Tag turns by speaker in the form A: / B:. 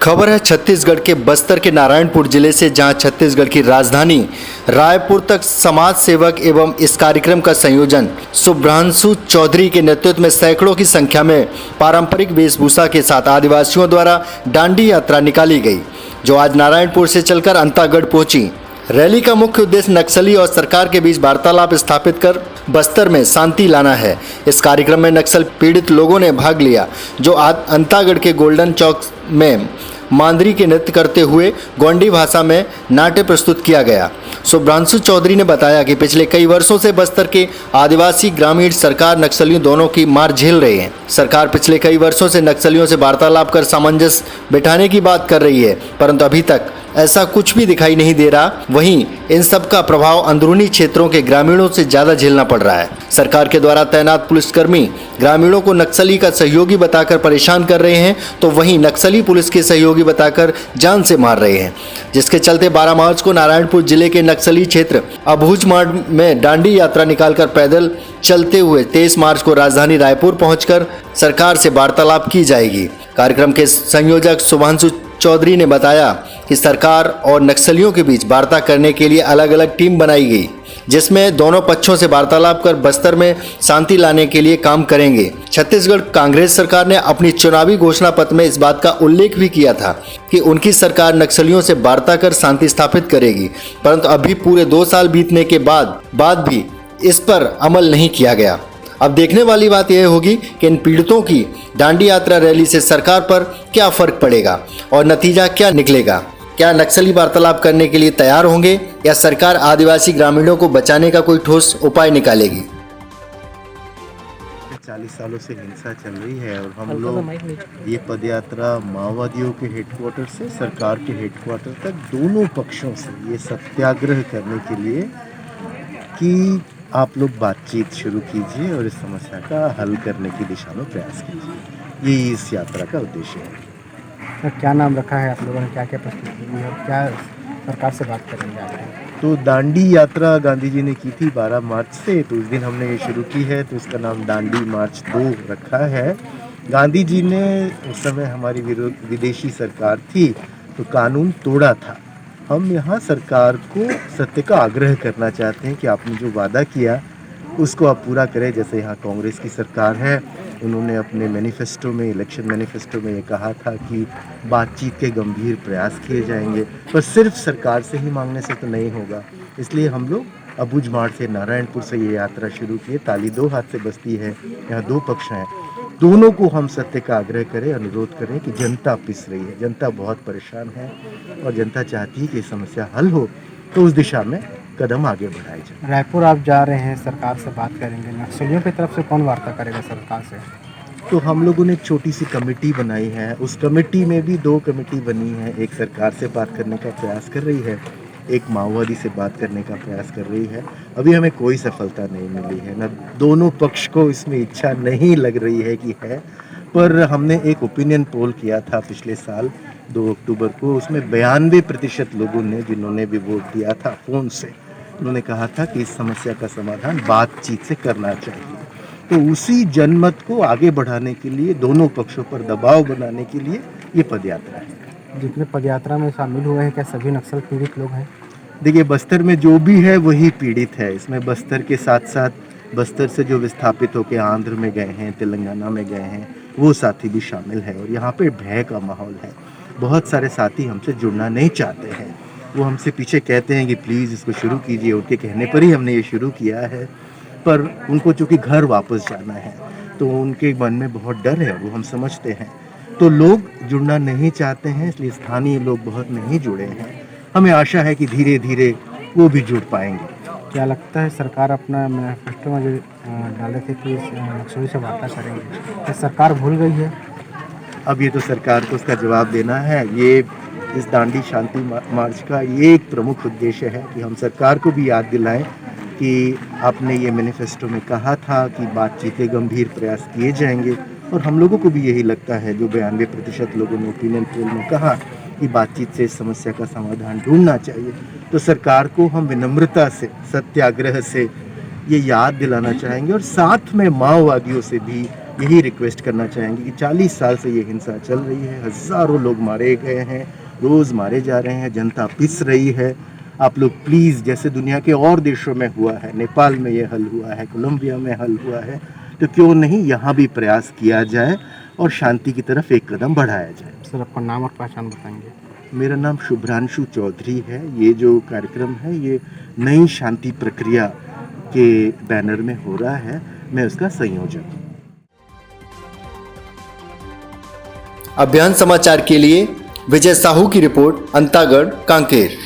A: खबर है छत्तीसगढ़ के बस्तर के नारायणपुर जिले से, जहां छत्तीसगढ़ की राजधानी रायपुर तक समाज सेवक एवं इस कार्यक्रम का संयोजन शुभ्रांशु चौधरी के नेतृत्व में सैकड़ों की संख्या में पारंपरिक वेशभूषा के साथ आदिवासियों द्वारा डांडी यात्रा निकाली गई, जो आज नारायणपुर से चलकर अंतागढ़ पहुंची। रैली का मुख्य उद्देश्य नक्सली और सरकार के बीच वार्तालाप स्थापित कर बस्तर में शांति लाना है। इस कार्यक्रम में नक्सल पीड़ित लोगों ने भाग लिया, जो अंतागढ़ के गोल्डन चौक में मांदरी के नृत्य करते हुए गोंडी भाषा में नाट्य प्रस्तुत किया गया। शुभ्रांशु चौधरी ने बताया कि पिछले कई वर्षों से बस्तर के आदिवासी, ग्रामीण, सरकार, नक्सलियों दोनों की मार झेल रहे हैं। सरकार पिछले कई वर्षों से नक्सलियों से वार्तालाप कर सामंजस्य बिठाने की बात कर रही है, परंतु अभी तक ऐसा कुछ भी दिखाई नहीं दे रहा। वहीं इन सब का प्रभाव अंदरूनी क्षेत्रों के ग्रामीणों से ज्यादा झेलना पड़ रहा है। सरकार के द्वारा तैनात पुलिसकर्मी ग्रामीणों को नक्सली का सहयोगी बताकर परेशान कर रहे हैं, तो वहीं नक्सली पुलिस के सहयोगी बताकर जान से मार रहे हैं, जिसके चलते 12 मार्च को नारायणपुर जिले के नक्सली क्षेत्र अबूझमाड़ में डांडी यात्रा निकालकर पैदल चलते हुए 23 मार्च को राजधानी रायपुर पहुंचकर सरकार से वार्तालाप की जाएगी। कार्यक्रम के संयोजक शुभ्रांशु चौधरी ने बताया कि सरकार और नक्सलियों के बीच वार्ता करने के लिए अलग अलग टीम बनाई गई, जिसमें दोनों पक्षों से वार्तालाप कर बस्तर में शांति लाने के लिए काम करेंगे। छत्तीसगढ़ कांग्रेस सरकार ने अपनी चुनावी घोषणा पत्र में इस बात का उल्लेख भी किया था कि उनकी सरकार नक्सलियों से वार्ता कर शांति स्थापित करेगी, परंतु अभी पूरे 2 साल बीतने के बाद भी इस पर अमल नहीं किया गया। अब देखने वाली बात यह होगी कि इन पीड़ितों की डांडी यात्रा रैली से सरकार पर क्या फर्क पड़ेगा और नतीजा क्या निकलेगा। क्या नक्सली वार्तालाप करने के लिए तैयार होंगे या सरकार आदिवासी ग्रामीणों को बचाने का कोई ठोस उपाय निकालेगी।
B: 40 सालों से हिंसा चल रही है और हम लोग ये पदयात्रा माओवादियों के हेडक्वार्टर से सरकार के हेडक्वार्टर तक दोनों पक्षों से ये सत्याग्रह करने के लिए कि आप लोग बातचीत शुरू कीजिए और इस समस्या का हल करने की दिशा में प्रयास कीजिए। यही इस यात्रा का उद्देश्य है।
C: तो क्या नाम रखा है आप लोगों ने, क्या क्या प्रस्तुत की है और क्या सरकार से बात करेंगे आप?
B: तो दांडी यात्रा गांधी जी ने की थी 12 मार्च से, तो उस दिन हमने ये शुरू की है, तो इसका नाम दांडी मार्च 2 रखा है। गांधी जी ने उस समय हमारी विदेशी सरकार थी तो कानून तोड़ा था। हम यहाँ सरकार को सत्य का आग्रह करना चाहते हैं कि आपने जो वादा किया उसको आप पूरा करें। जैसे यहाँ कांग्रेस की सरकार है, उन्होंने अपने मैनिफेस्टो में, इलेक्शन मैनिफेस्टो में ये कहा था कि बातचीत के गंभीर प्रयास किए जाएंगे, पर सिर्फ सरकार से ही मांगने से तो नहीं होगा। इसलिए हम लोग अबूझमाड़ से, नारायणपुर से ये यात्रा शुरू किए। ताली 2 हाथ से बजती है, यहाँ 2 पक्ष हैं, दोनों को हम सत्य का आग्रह करें, अनुरोध करें कि जनता पिस रही है, जनता बहुत परेशान है और जनता चाहती है कि समस्या हल हो, तो उस दिशा में कदम आगे बढ़ाए जाए।
C: रायपुर आप जा रहे हैं, सरकार से बात करेंगे, नक्सलियों की तरफ से कौन वार्ता करेगा सरकार से?
B: तो हम लोगों ने एक छोटी सी कमेटी बनाई है, उस कमेटी में भी 2 कमेटी बनी है। एक सरकार से बात करने का प्रयास कर रही है, एक माओवादी से बात करने का प्रयास कर रही है। अभी हमें कोई सफलता नहीं मिली है, न दोनों पक्ष को इसमें इच्छा नहीं लग रही है कि है। पर हमने एक ओपिनियन पोल किया था पिछले साल 2 अक्टूबर को, उसमें 92% लोगों ने, जिन्होंने भी वोट दिया था फ़ोन से, उन्होंने कहा था कि इस समस्या का समाधान बातचीत से करना चाहिए। तो उसी जनमत को आगे बढ़ाने के लिए, दोनों पक्षों पर दबाव बनाने के लिए ये पदयात्रा है।
C: जितने पदयात्रा में शामिल हुए हैं, क्या सभी नक्सल पीड़ित लोग हैं?
B: देखिए, बस्तर में जो भी है वही पीड़ित है। इसमें बस्तर के साथ साथ बस्तर से जो विस्थापित होकर आंध्र में गए हैं, तेलंगाना में गए हैं, वो साथी भी शामिल है। और यहाँ पे भय का माहौल है। बहुत सारे साथी हमसे जुड़ना नहीं चाहते हैं, वो हमसे पीछे कहते हैं कि प्लीज़ इसको शुरू कीजिए। उनके कहने पर ही हमने ये शुरू किया है, पर उनको चूँकि घर वापस जाना है तो उनके मन में बहुत डर है, वो हम समझते हैं। तो लोग जुड़ना नहीं चाहते हैं, इसलिए स्थानीय लोग बहुत नहीं जुड़े हैं। हमें आशा है कि धीरे धीरे वो भी जुड़ पाएंगे।
C: क्या लगता है सरकार अपना मैनिफेस्टो में जो डाले थे कि नक्सली से वार्ता करेंगे, क्या सरकार भूल गई है?
B: अब ये तो सरकार को उसका जवाब देना है। ये इस दांडी शांति मार्च का ये एक प्रमुख उद्देश्य है कि हम सरकार को भी याद दिलाएं कि आपने ये मैनिफेस्टो में कहा था कि बातचीत के गंभीर प्रयास किए जाएंगे, और हम लोगों को भी यही लगता है। जो 92% लोगों ने ओपिनियन पोल में कहा कि बातचीत से इस समस्या का समाधान ढूंढना चाहिए, तो सरकार को हम विनम्रता से, सत्याग्रह से ये याद दिलाना चाहेंगे, और साथ में माओवादियों से भी यही रिक्वेस्ट करना चाहेंगे कि 40 साल से ये हिंसा चल रही है, हज़ारों लोग मारे गए हैं, रोज़ मारे जा रहे हैं, जनता पिस रही है। आप लोग प्लीज़, जैसे दुनिया के और देशों में हुआ है, नेपाल में ये हल हुआ है, कोलंबिया में हल हुआ है, तो क्यों नहीं यहाँ भी प्रयास किया जाए और शांति की तरफ एक कदम बढ़ाया जाए।
C: सर आपका नाम और पहचान बताएंगे?
B: मेरा नाम शुभ्रांशु चौधरी है। ये जो कार्यक्रम है ये नई शांति प्रक्रिया के बैनर में हो रहा है, मैं उसका संयोजक हूँ।
A: अभियान समाचार के लिए विजय साहू की रिपोर्ट, अंतागढ़, कांकेर।